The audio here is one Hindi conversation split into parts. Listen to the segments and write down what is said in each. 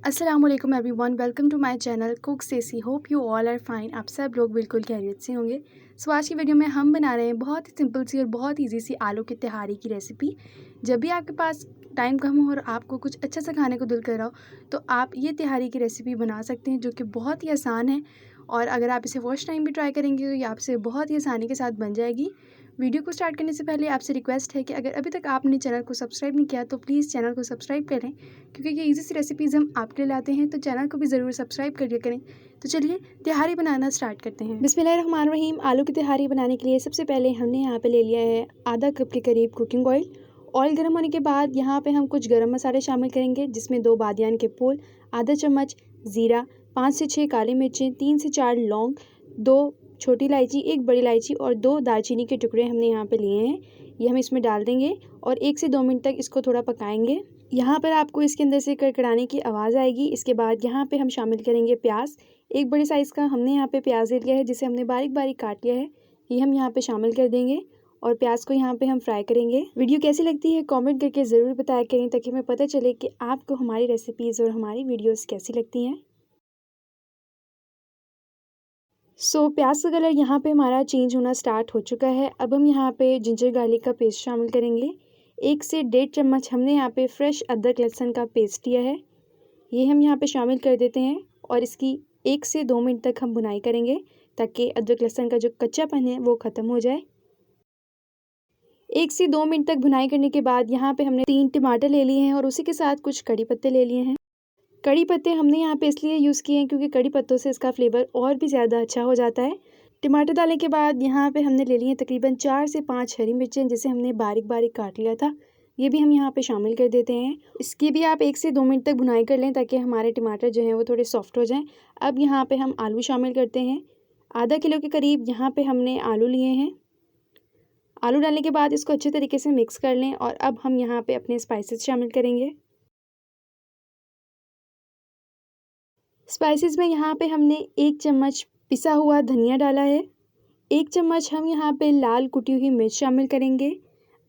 अस्सलामुअलैकुम everyone, welcome to my channel cook सेसी। Hope you all are fine. आप सब लोग बिल्कुल खैरियत से होंगे। आज की वीडियो में हम बना रहे हैं बहुत ही सिंपल सी और बहुत ईजी सी आलू की तिहारी की रेसिपी। जब भी आपके पास टाइम कम हो और आपको कुछ अच्छा सा खाने को दिल कर रहा हो तो आप ये तिहारी की रेसिपी बना सकते हैं, जो कि बहुत ही आसान है। और अगर आप इसे फर्स्ट टाइम भी ट्राई करेंगे तो ये आपसे बहुत ही आसानी के साथ बन जाएगी। वीडियो को स्टार्ट करने से पहले आपसे रिक्वेस्ट है कि अगर अभी तक आपने चैनल को सब्सक्राइब नहीं किया तो प्लीज़ चैनल को सब्सक्राइब करें, क्योंकि ये इजी सी रेसिपीज़ हम आपके लिए लाते हैं, तो चैनल को भी ज़रूर सब्सक्राइब करिए करें। तो चलिए तिहारी बनाना स्टार्ट करते हैं। बिस्मिल्लाहिर्रहमानिर्रहीम। आलू की तिहारी बनाने के लिए सबसे पहले हमने यहाँ पे ले लिया है आधा कप के करीब कुकिंग ऑयल। ऑयल गर्म होने के बाद यहाँ पे हम कुछ गरम मसाले शामिल करेंगे, जिसमें 2 बादियान के फूल, आधा चम्मच ज़ीरा, 5 से 6 काली मिर्चें, 3 से 4 लौंग, 2 छोटी इलायची, 1 बड़ी इलायची और 2 दालचीनी के टुकड़े हमने यहाँ पे लिए हैं। ये हम इसमें डाल देंगे और 1 से 2 मिनट तक इसको थोड़ा पकाएंगे। यहाँ पर आपको इसके अंदर से कड़कड़ाने की आवाज़ आएगी। इसके बाद यहाँ पे हम शामिल करेंगे प्याज। 1 बड़े साइज़ का हमने यहाँ पे प्याज ले लिया है, जिसे हमने बारीक बारीक काट लिया है। ये हम यहाँ पे शामिल कर देंगे और प्याज को यहाँ पे हम फ्राई करेंगे। वीडियो कैसी लगती है कमेंट करके ज़रूर बताया करें, ताकि हमें पता चले कि आपको हमारी रेसिपीज़ और हमारी वीडियोज़ कैसी लगती हैं। प्याज का कलर यहाँ पे हमारा चेंज होना स्टार्ट हो चुका है। अब हम यहाँ पे जिंजर गार्लिक का पेस्ट शामिल करेंगे। 1 से 1.5 चम्मच हमने यहाँ पे फ्रेश अदरक लहसुन का पेस्ट लिया है। ये हम यहाँ पे शामिल कर देते हैं और इसकी 1 से 2 मिनट तक हम भुनाई करेंगे, ताकि अदरक लहसुन का जो कच्चापन है वो ख़त्म हो जाए। 1 से 2 मिनट तक भुनाई करने के बाद यहाँ पे हमने 3 टमाटर ले लिए हैं और उसी के साथ कुछ कड़ी पत्ते ले लिए हैं। कड़ी पत्ते हमने यहाँ पे इसलिए यूज़ किए हैं क्योंकि कड़ी पत्तों से इसका फ्लेवर और भी ज़्यादा अच्छा हो जाता है। टमाटर डालने के बाद यहाँ पे हमने ले लिए तकरीबन 4 से 5 हरी मिर्चें, जिसे हमने बारीक बारीक काट लिया था। ये भी हम यहाँ पे शामिल कर देते हैं। इसकी भी आप 1 से 2 मिनट तक भुनाई कर लें, ताकि हमारे टमाटर जो हैं वो थोड़े सॉफ्ट हो जाएँ। अब यहाँ पे हम आलू शामिल करते हैं। आधा किलो के करीब यहाँ पे हमने आलू लिए हैं। आलू डालने के बाद इसको अच्छे तरीके से मिक्स कर लें और अब हम यहाँ पे अपने स्पाइसेस शामिल करेंगे। स्पाइसेस में यहाँ पे हमने 1 चम्मच पिसा हुआ धनिया डाला है। 1 चम्मच हम यहाँ पे लाल कुटी हुई मिर्च शामिल करेंगे।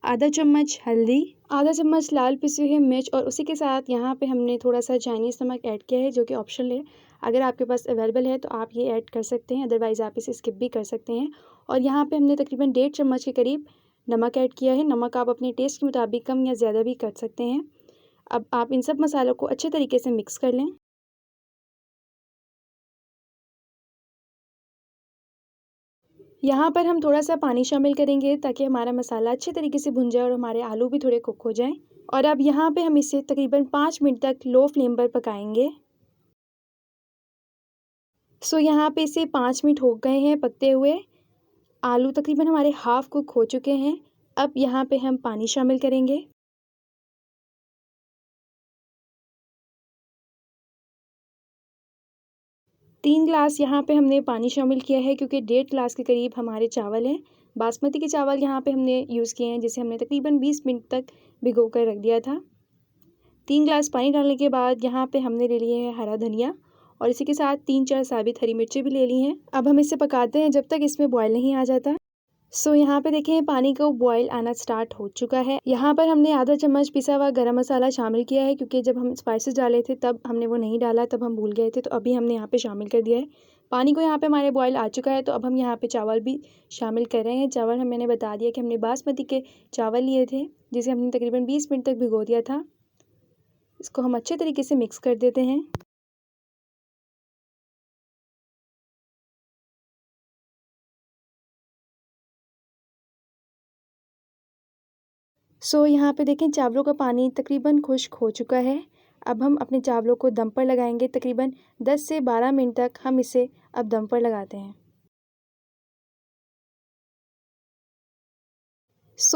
आधा चम्मच हल्दी, आधा चम्मच लाल पिसी हुई मिर्च और उसी के साथ यहाँ पे हमने थोड़ा सा चाइनीज़ नमक ऐड किया है, जो कि ऑप्शनल है। अगर आपके पास अवेलेबल है तो आप ये ऐड कर सकते हैं, अदरवाइज़ आप इसे स्किप भी कर सकते हैं। और यहाँ पे हमने तकरीबन 1.5 चम्मच के करीब नमक ऐड किया है। नमक आप अपने टेस्ट के मुताबिक कम या ज़्यादा भी कर सकते हैं। अब आप इन सब मसालों को अच्छे तरीके से मिक्स कर लें। यहाँ पर हम थोड़ा सा पानी शामिल करेंगे, ताकि हमारा मसाला अच्छे तरीके से भुन जाए और हमारे आलू भी थोड़े कुक हो जाएं। और अब यहाँ पे हम इसे तकरीबन 5 मिनट तक लो फ्लेम पर पकाएंगे। यहाँ पे इसे 5 मिनट हो गए हैं पकते हुए। आलू तकरीबन हमारे हाफ कुक हो चुके हैं। अब यहाँ पे हम पानी शामिल करेंगे। तीन ग्लास यहाँ पे हमने पानी शामिल किया है, क्योंकि 1.5 ग्लास के करीब हमारे चावल हैं। बासमती के चावल यहाँ पे हमने यूज़ किए हैं, जिसे हमने तकरीबन 20 मिनट तक भिगो कर रख दिया था। 3 ग्लास पानी डालने के बाद यहाँ पे हमने ले लिए है हरा धनिया और इसी के साथ 3-4 साबित हरी मिर्ची भी ले ली हैं। अब हम इसे पकाते हैं जब तक इसमें बॉयल नहीं आ जाता। यहाँ पे देखें पानी को बॉयल आना स्टार्ट हो चुका है। यहाँ पर हमने आधा चम्मच पिसा हुआ गरम मसाला शामिल किया है, क्योंकि जब हम स्पाइसेस डाले थे तब हमने वो नहीं डाला, तब हम भूल गए थे, तो अभी हमने यहाँ पे शामिल कर दिया है। पानी को यहाँ पे हमारे बॉयल आ चुका है, तो अब हम यहाँ पे चावल भी शामिल कर रहे हैं। चावल मैंने बता दिया कि हमने बासमती के चावल लिए थे, जिसे हमने तकरीबन 20 मिनट तक भिगो दिया था। इसको हम अच्छे तरीके से मिक्स कर देते हैं। यहाँ पे देखें चावलों का पानी तकरीबन खुश्क हो चुका है। अब हम अपने चावलों को दम पर लगाएंगे। तकरीबन 10 से 12 मिनट तक हम इसे अब दम पर लगाते हैं।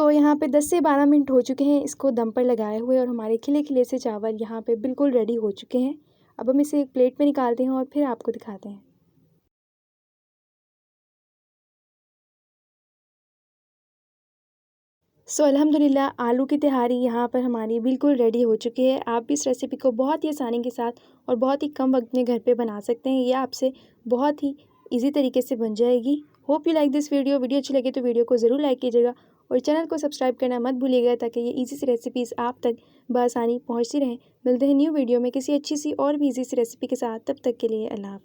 यहाँ पे 10 से 12 मिनट हो चुके हैं इसको दम पर लगाए हुए, और हमारे खिले खिले से चावल यहाँ पे बिल्कुल रेडी हो चुके हैं। अब हम इसे एक प्लेट में निकालते हैं और फिर आपको दिखाते हैं। अल्हम्दुलिल्लाह आलू की तिहारी यहाँ पर हमारी बिल्कुल रेडी हो चुकी है। आप भी इस रेसिपी को बहुत ही आसानी के साथ और बहुत ही कम वक्त में घर पे बना सकते हैं। ये आपसे बहुत ही इजी तरीके से बन जाएगी। Hope you like this video अच्छी लगे तो वीडियो को ज़रूर लाइक कीजिएगा और चैनल को सब्सक्राइब करना मत भूलिएगा ताकि ये ईजी सी रेसिपीज़ आप तक बआसानी पहुँचती रहें। मिलते हैं न्यू वीडियो में किसी अच्छी सी और भी ईजी सी रेसिपी के साथ। तब तक के लिए अल्लाह हाफ़िज़।